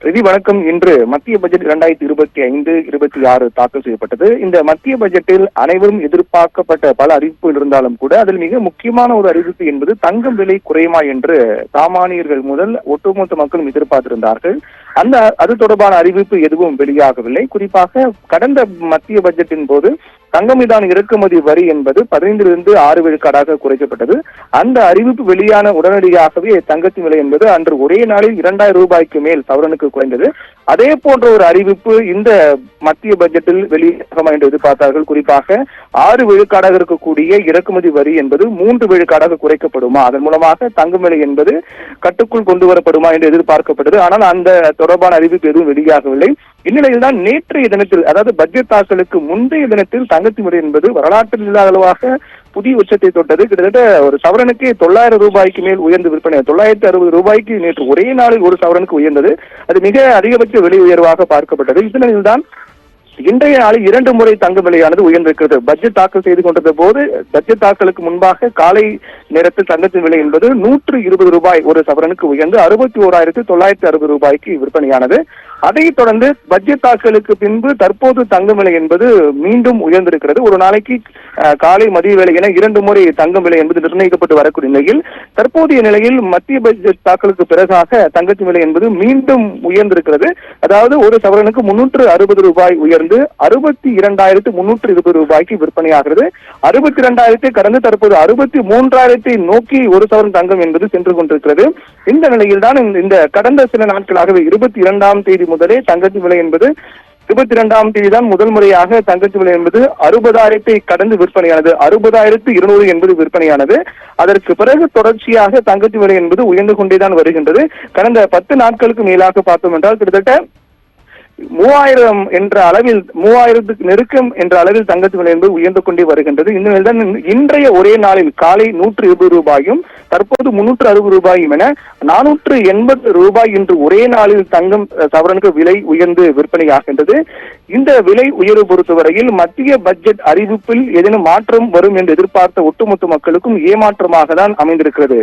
வணக்கம். இன்று மத்திய பட்ஜெட் 2025-26 தாக்கல் செய்யப்பட்டது. இந்த மத்திய பட்ஜெட்டில் அனைவரும் எதிர்பார்க்கப்பட்ட பல அறிவிப்புகள் இருந்தாலும் கூட அதில் மிக முக்கியமான ஒரு அறிவிப்பு என்பது தங்கம் விலை குறையுமா என்று சாமானியர்கள் முதல் ஒட்டுமொத்த மக்களும் எதிர்பார்த்திருந்தார்கள். அது தொடர்பான அறிவிப்பு எதுவும் வெளியாகவில்லை. குறிப்பாக கடந்த மத்திய பட்ஜெட்டின் போது தங்கம் மீதான இறக்குமதி வரி என்பது 15 6 விழுக்காடாக குறைக்கப்பட்டது. அந்த அறிவிப்பு வெளியான உடனடியாகவே தங்கத்தின் விலை என்பது அன்று ஒரே நாளில் 2000 ரூபாய்க்கு மேல் சவரனுக்கு குறைந்தது. அதே போன்ற ஒரு அறிவிப்பு இந்த மத்திய பட்ஜெட்டில் வெளியாகுமா என்று எதிர்பார்த்தார்கள். குறிப்பாக 6 விழுக்காடாக இருக்கக்கூடிய இறக்குமதி வரி என்பது 3 விழுக்காடாக குறைக்கப்படுமா, அதன் மூலமாக தங்கம் விலை என்பது கட்டுக்குள் கொண்டு வரப்படுமா என்று எதிர்பார்க்கப்பட்டது. ஆனால் அந்த தொடர்பான அறிவிப்பு எதுவும் வெளியாகவில்லை. இந்நிலையில் தான் நேற்றைய தினத்தில், அதாவது பட்ஜெட் தாக்கலுக்கு முந்தைய தினத்தில் தங்கத்தின் விலை என்பது வரலாற்றில் இல்லாத அளவாக புதிய உச்சத்தை தொட்டது. கிட்டத்தட்ட ஒரு சவரனுக்கு 900 ரூபாய்க்கு மேல் உயர்ந்து விற்பனை, 960 ரூபாய்க்கு நேற்று ஒரே நாளில் ஒரு சவரனுக்கு உயர்ந்தது. அது மிக அதிகபட்ச விலை உயர்வாக பார்க்கப்பட்டது. இதனில் தான் இன்றைய நாளில் 2 முறை தங்க விலையானது உயர்ந்திருக்கிறது. பட்ஜெட் தாக்கல் செய்து கொண்டிருந்த போது, பட்ஜெட் தாக்கலுக்கு முன்பாக காலை நேரத்தில் தங்கத்தின் விலை என்பது 120 ரூபாய் ஒரு சவரனுக்கு உயர்ந்து 61,960 ரூபாய்க்கு விற்பனையானது. அதைத் தொடர்ந்து பட்ஜெட் தாக்கலுக்கு பின்பு தற்போது தங்கம் விலை என்பது மீண்டும் உயர்ந்திருக்கிறது. ஒரு நாளைக்கு காலை மதிய வேலை என 2 முறை தங்கம் விலை என்பது நிர்ணயிக்கப்பட்டு வரக்கூடிய நிலையில் தற்போதைய நிலையில் மத்திய பட்ஜெட் தாக்கலுக்கு பிறகாக தங்கத்தின் விலை என்பது மீண்டும் உயர்ந்திருக்கிறது. அதாவது ஒரு சவரனுக்கு 360 ரூபாய் உயர்ந்து 62,320 ரூபாய்க்கு விற்பனையாகிறது. 62,000 கடந்து தற்போது 63,000 நோக்கி ஒரு சவரன் தங்கம் என்பது சென்று கொண்டிருக்கிறது. இந்த நிலையில் தான் இந்த கடந்த சில நாட்களாகவே 22ஆம் தேதி முதலே தங்கத்தின் விலை என்பது 22ஆம் தேதி தான் முதல் முறையாக தங்கத்தின் விலை என்பது 60,000 கடந்து விற்பனையானது. 60,200 என்பது விற்பனையானது. அதற்கு பிறகு தொடர்ச்சியாக தங்கத்தின் விலை என்பது உயர்ந்து கொண்டேதான் வருகின்றது. கடந்த 10 நாட்களுக்கு மேலாக பார்த்தோம் என்றால் கிட்டத்தட்ட 3000 என்ற அளவில், 3000க்கு நெருக்கம் என்ற அளவில் தங்கத்தின் விலை என்பது உயர்ந்து கொண்டே வருகின்றது. இந்த நிலையில் இன்றைய ஒரே நாளில் காலை 120 ரூபாயும் தற்போது 360 ரூபாயும் என 480 ரூபாய் என்று ஒரே நாளில் தங்கம் சவரனுக்கு விலை உயர்ந்து விற்பனையாகின்றது. இந்த விலை உயர்வு பொறுத்தவரையில் மத்திய பட்ஜெட் அறிவிப்பில் ஏதேனும் மாற்றம் வரும் என்று எதிர்பார்த்த ஒட்டுமொத்த மக்களுக்கும் ஏமாற்றமாக தான் அமைந்திருக்கிறது.